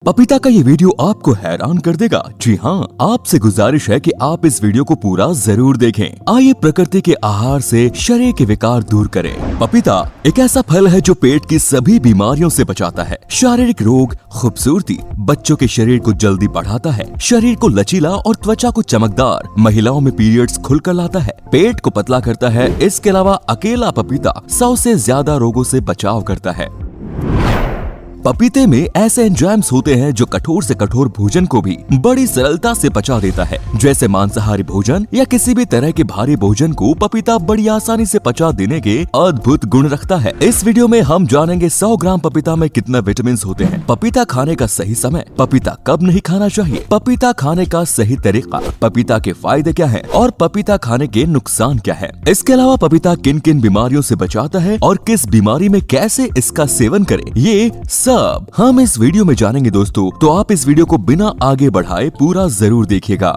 पपीता का ये वीडियो आपको हैरान कर देगा। जी हाँ, आपसे गुजारिश है कि आप इस वीडियो को पूरा जरूर देखें। आइए प्रकृति के आहार से शरीर के विकार दूर करें। पपीता एक ऐसा फल है जो पेट की सभी बीमारियों से बचाता है, शारीरिक रोग, खूबसूरती, बच्चों के शरीर को जल्दी बढ़ाता है, शरीर को लचीला और त्वचा को चमकदार, महिलाओं में पीरियड्स खुलकर लाता है, पेट को पतला करता है। इसके अलावा अकेला पपीता 100 से ज्यादा रोगों से बचाव करता है। पपीते में ऐसे एंजाइम्स होते हैं जो कठोर से कठोर भोजन को भी बड़ी सरलता से पचा देता है, जैसे मांसाहारी भोजन या किसी भी तरह के भारी भोजन को पपीता बड़ी आसानी से पचा देने के अद्भुत गुण रखता है। इस वीडियो में हम जानेंगे 100 ग्राम पपीता में कितना विटामिन होते हैं, पपीता खाने का सही समय, पपीता कब नहीं खाना चाहिए, पपीता खाने का सही तरीका, पपीता के फायदे क्या है और पपीता खाने के नुकसान क्या है। इसके अलावा पपीता किन किन बीमारियों से बचाता है और किस बीमारी में कैसे इसका सेवन करें, ये सब हम इस वीडियो में जानेंगे दोस्तों। तो आप इस वीडियो को बिना आगे बढ़ाए पूरा जरूर देखिएगा।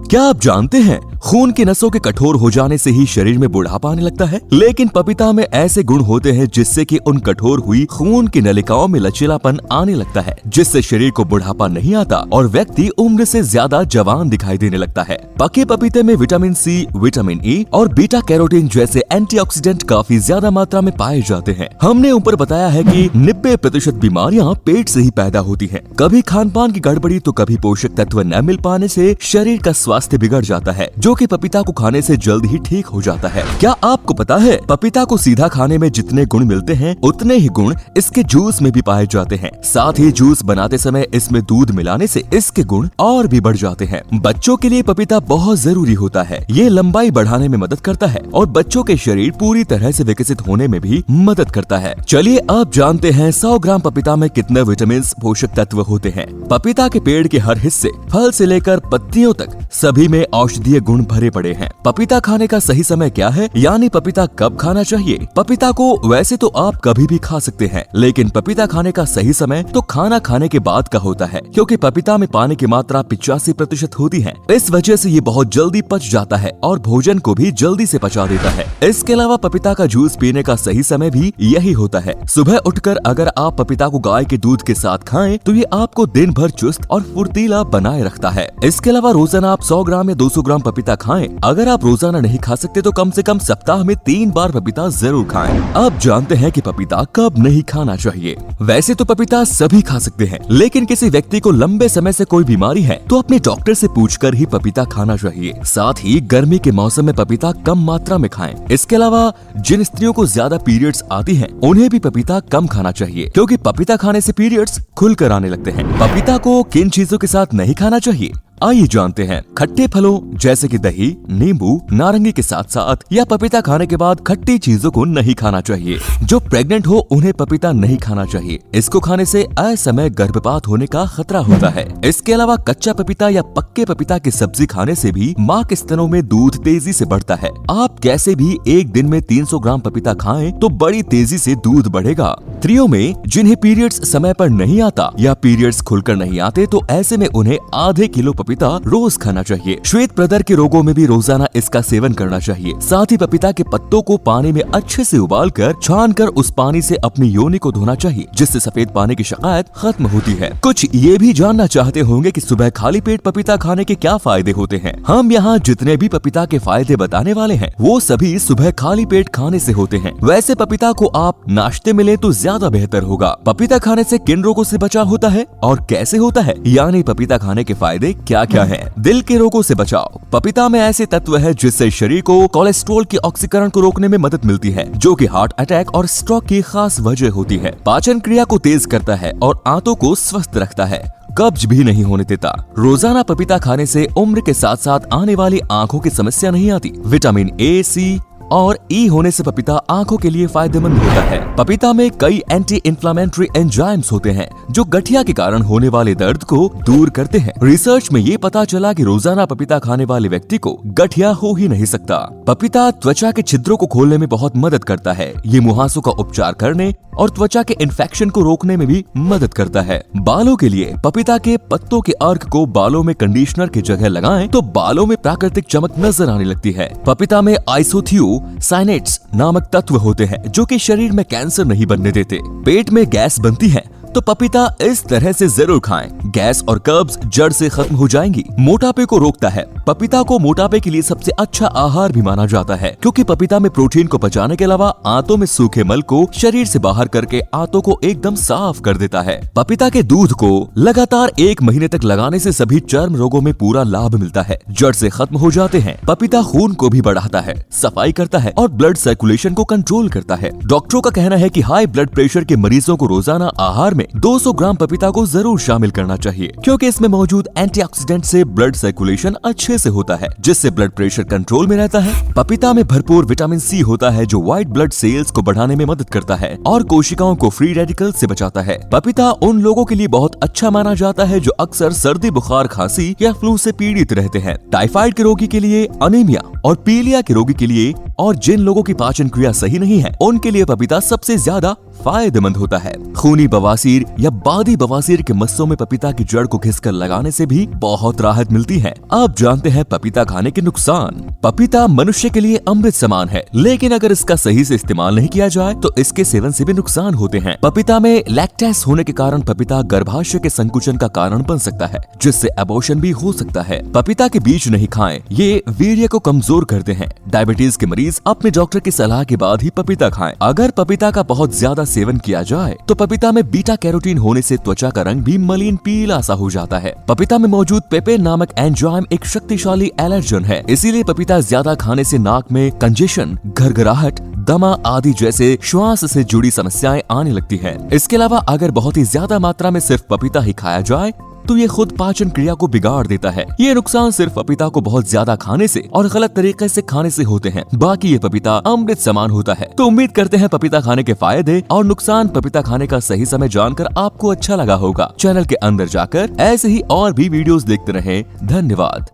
क्या आप जानते हैं खून की नसों के कठोर हो जाने से ही शरीर में बुढ़ापा आने लगता है, लेकिन पपीता में ऐसे गुण होते हैं जिससे कि उन कठोर हुई खून की नलिकाओं में लचीलापन आने लगता है, जिससे शरीर को बुढ़ापा नहीं आता और व्यक्ति उम्र से ज्यादा जवान दिखाई देने लगता है। पके पपीते में विटामिन सी, विटामिन ई और बीटा कैरोटीन जैसे एंटीऑक्सीडेंट काफी ज्यादा मात्रा में पाए जाते हैं। हमने ऊपर बताया है कि 90% बीमारियां पेट से ही पैदा होती हैं। कभी खान पान की गड़बड़ी तो कभी पोषक तत्व न मिल पाने से शरीर का स्वास्थ्य बिगड़ जाता है, जो कि पपीता को खाने से जल्द ही ठीक हो जाता है। क्या आपको पता है पपीता को सीधा खाने में जितने गुण मिलते हैं उतने ही गुण इसके जूस में भी पाए जाते हैं। साथ ही जूस बनाते समय इसमें दूध मिलाने से इसके गुण और भी बढ़ जाते हैं। बच्चों के लिए पपीता बहुत जरूरी होता है। ये लंबाई बढ़ाने में मदद करता है और बच्चों के शरीर पूरी तरह से विकसित होने में भी मदद करता है। चलिए अब जानते हैं 100 ग्राम पपीता में कितने विटामिन, पोषक तत्व होते हैं। पपीता के पेड़ के हर हिस्से, फल से लेकर पत्तियों तक सभी में औषधीय गुण भरे पड़े हैं। पपीता खाने का सही समय क्या है, यानी पपीता कब खाना चाहिए। पपीता को वैसे तो आप कभी भी खा सकते हैं, लेकिन पपीता खाने का सही समय तो खाना खाने के बाद का होता है, क्योंकि पपीता में पानी की मात्रा 85% होती है। इस वजह से ये बहुत जल्दी पच जाता है और भोजन को भी जल्दी से पचा देता है। इसके अलावा पपीता का जूस पीने का सही समय भी यही होता है। सुबह उठकर अगर आप पपीता को गाय के दूध के साथ खाएं तो ये आपको दिन भर चुस्त और फुर्तीला बनाए रखता है। इसके अलावा रोजाना आप 100 ग्राम या 200 ग्राम पपीता खाएं। अगर आप रोजाना नहीं खा सकते तो कम से कम सप्ताह में 3 बार पपीता जरूर खाएं। अब जानते हैं कि पपीता कब नहीं खाना चाहिए। वैसे तो पपीता सभी खा सकते हैं, लेकिन किसी व्यक्ति को लंबे समय से कोई बीमारी है तो अपने डॉक्टर से पूछकर ही पपीता खाना चाहिए। साथ ही गर्मी के मौसम में पपीता कम मात्रा में खाएं। इसके अलावा जिन स्त्रियों को ज्यादा पीरियड्स आती हैं, उन्हें भी पपीता कम खाना चाहिए, क्योंकि पपीता खाने से पीरियड्स खुलकर आने लगते हैं। पपीता को किन चीजों के साथ नहीं खाना चाहिए, आइए जानते हैं। खट्टे फलों जैसे कि दही, नींबू, नारंगी के साथ साथ या पपीता खाने के बाद खट्टी चीजों को नहीं खाना चाहिए। जो प्रेग्नेंट हो उन्हें पपीता नहीं खाना चाहिए। इसको खाने से असमय गर्भपात होने का खतरा होता है। इसके अलावा कच्चा पपीता या पक्के पपीता की सब्जी खाने से भी माँ के स्तनों में दूध तेजी से बढ़ता है। आप कैसे भी एक दिन में 300 ग्राम पपीता खाएं तो बड़ी तेजी से दूध बढ़ेगा। स्त्रियों में जिन्हें पीरियड्स समय पर नहीं आता या पीरियड्स खुलकर नहीं आते तो ऐसे में उन्हें आधे किलो पपीता रोज खाना चाहिए। श्वेत प्रदर के रोगों में भी रोजाना इसका सेवन करना चाहिए। साथ ही पपीता के पत्तों को पानी में अच्छे से उबालकर छानकर उस पानी से अपनी योनि को धोना चाहिए, जिससे सफेद पानी की शिकायत खत्म होती है। कुछ ये भी जानना चाहते होंगे कि सुबह खाली पेट पपीता खाने के क्या फायदे होते हैं। हम यहाँ जितने भी पपीता के फायदे बताने वाले हैं वो सभी सुबह खाली पेट खाने से होते हैं। वैसे पपीता को आप नाश्ते में लें तो ज्यादा बेहतर होगा। पपीता खाने से किन रोगों से बचाव होता है और कैसे होता है, यानी पपीता खाने के फायदे क्या क्या है। दिल के रोगों से बचाव। पपीता में ऐसे तत्व है जिससे शरीर को कोलेस्ट्रॉल के ऑक्सीकरण को रोकने में मदद मिलती है, जो कि हार्ट अटैक और स्ट्रोक की खास वजह होती है। पाचन क्रिया को तेज करता है और आंतों को स्वस्थ रखता है। कब्ज भी नहीं होने देता। रोजाना पपीता खाने से उम्र के साथ साथ आने वाली आंखों की समस्या नहीं आती। विटामिन ए, सी और ई होने से पपीता आंखों के लिए फायदेमंद होता है। पपीता में कई एंटी इंफ्लेमेटरी एंजाइम्स होते हैं जो गठिया के कारण होने वाले दर्द को दूर करते हैं। रिसर्च में ये पता चला कि रोजाना पपीता खाने वाले व्यक्ति को गठिया हो ही नहीं सकता। पपीता त्वचा के छिद्रों को खोलने में बहुत मदद करता है। ये मुहासों का उपचार करने और त्वचा के इन्फेक्शन को रोकने में भी मदद करता है। बालों के लिए पपीता के पत्तों के अर्क को बालों में कंडीशनर की जगह लगाएं तो बालों में प्राकृतिक चमक नजर आने लगती है। पपीता में आइसोथियोसाइनेट्स नामक तत्व होते हैं जो कि शरीर में कैंसर नहीं बनने देते। पेट में गैस बनती है तो पपीता इस तरह से जरूर खाएं। गैस और कब्ज जड़ से खत्म हो जाएंगी। मोटापे को रोकता है। पपीता को मोटापे के लिए सबसे अच्छा आहार भी माना जाता है, क्योंकि पपीता में प्रोटीन को पचाने के अलावा आंतों में सूखे मल को शरीर से बाहर करके आंतों को एकदम साफ कर देता है। पपीता के दूध को लगातार 1 महीने तक लगाने से सभी चर्म रोगों में पूरा लाभ मिलता है, जड़ से खत्म हो जाते हैं। पपीता खून को भी बढ़ाता है, सफाई करता है और ब्लड सर्कुलेशन को कंट्रोल करता है। डॉक्टरों का कहना है कि हाई ब्लड प्रेशर के मरीजों को रोजाना आहार में 200 ग्राम पपीता को जरूर शामिल करना चाहिए, क्योंकि इसमें मौजूद एंटीऑक्सीडेंट से ब्लड सर्कुलेशन अच्छे से होता है, जिससे ब्लड प्रेशर कंट्रोल में रहता है। पपीता में भरपूर विटामिन सी होता है, जो व्हाइट ब्लड सेल्स को बढ़ाने में मदद करता है और कोशिकाओं को फ्री रेडिकल से बचाता है। पपीता उन लोगों के लिए बहुत अच्छा माना जाता है जो अक्सर सर्दी, बुखार, खांसी या फ्लू से पीड़ित रहते हैं। टाइफाइड के रोगी के लिए, अनीमिया और पीलिया के रोगी के लिए और जिन लोगों की पाचन क्रिया सही नहीं है उनके लिए पपीता सबसे ज्यादा फायदेमंद होता है। खूनी बवासीर या बादी बवासीर के मस्सों में पपीता की जड़ को घिसकर लगाने से भी बहुत राहत मिलती है। अब जानते हैं पपीता खाने के नुकसान। पपीता मनुष्य के लिए अमृत समान है, लेकिन अगर इसका सही से इस्तेमाल नहीं किया जाए तो इसके सेवन से भी नुकसान होते हैं। पपीता में लैक्टेस होने के कारण पपीता गर्भाशय के संकुचन का कारण बन सकता है, जिससे अबॉर्शन भी हो सकता है। पपीता के बीज नहीं खाएं, ये वीर्य को कमजोर करते हैं। डायबिटीज के मरीज अपने डॉक्टर की सलाह के बाद ही पपीता खाएं। अगर पपीता का बहुत ज्यादा सेवन किया जाए तो पपीता में बीटा कैरोटीन होने से त्वचा का रंग भी मलिन पीला सा हो जाता है। पपीता में मौजूद पेपेन नामक एंजाइम एक शक्तिशाली एलर्जन है, इसीलिए पपीता ज्यादा खाने से नाक में कंजेशन, घरघराहट, दमा आदि जैसे श्वास से जुड़ी समस्याएं आने लगती हैं। इसके अलावा अगर बहुत ही ज्यादा मात्रा में सिर्फ पपीता ही खाया जाए तो ये खुद पाचन क्रिया को बिगाड़ देता है। ये नुकसान सिर्फ पपीता को बहुत ज्यादा खाने से और गलत तरीके से खाने से होते हैं। बाकी ये पपीता अमृत समान होता है। तो उम्मीद करते हैं पपीता खाने के फायदे और नुकसान पपीता खाने का सही समय जानकर आपको अच्छा लगा होगा। चैनल के अंदर जाकर ऐसे ही और भी वीडियोस देखते रहें। धन्यवाद।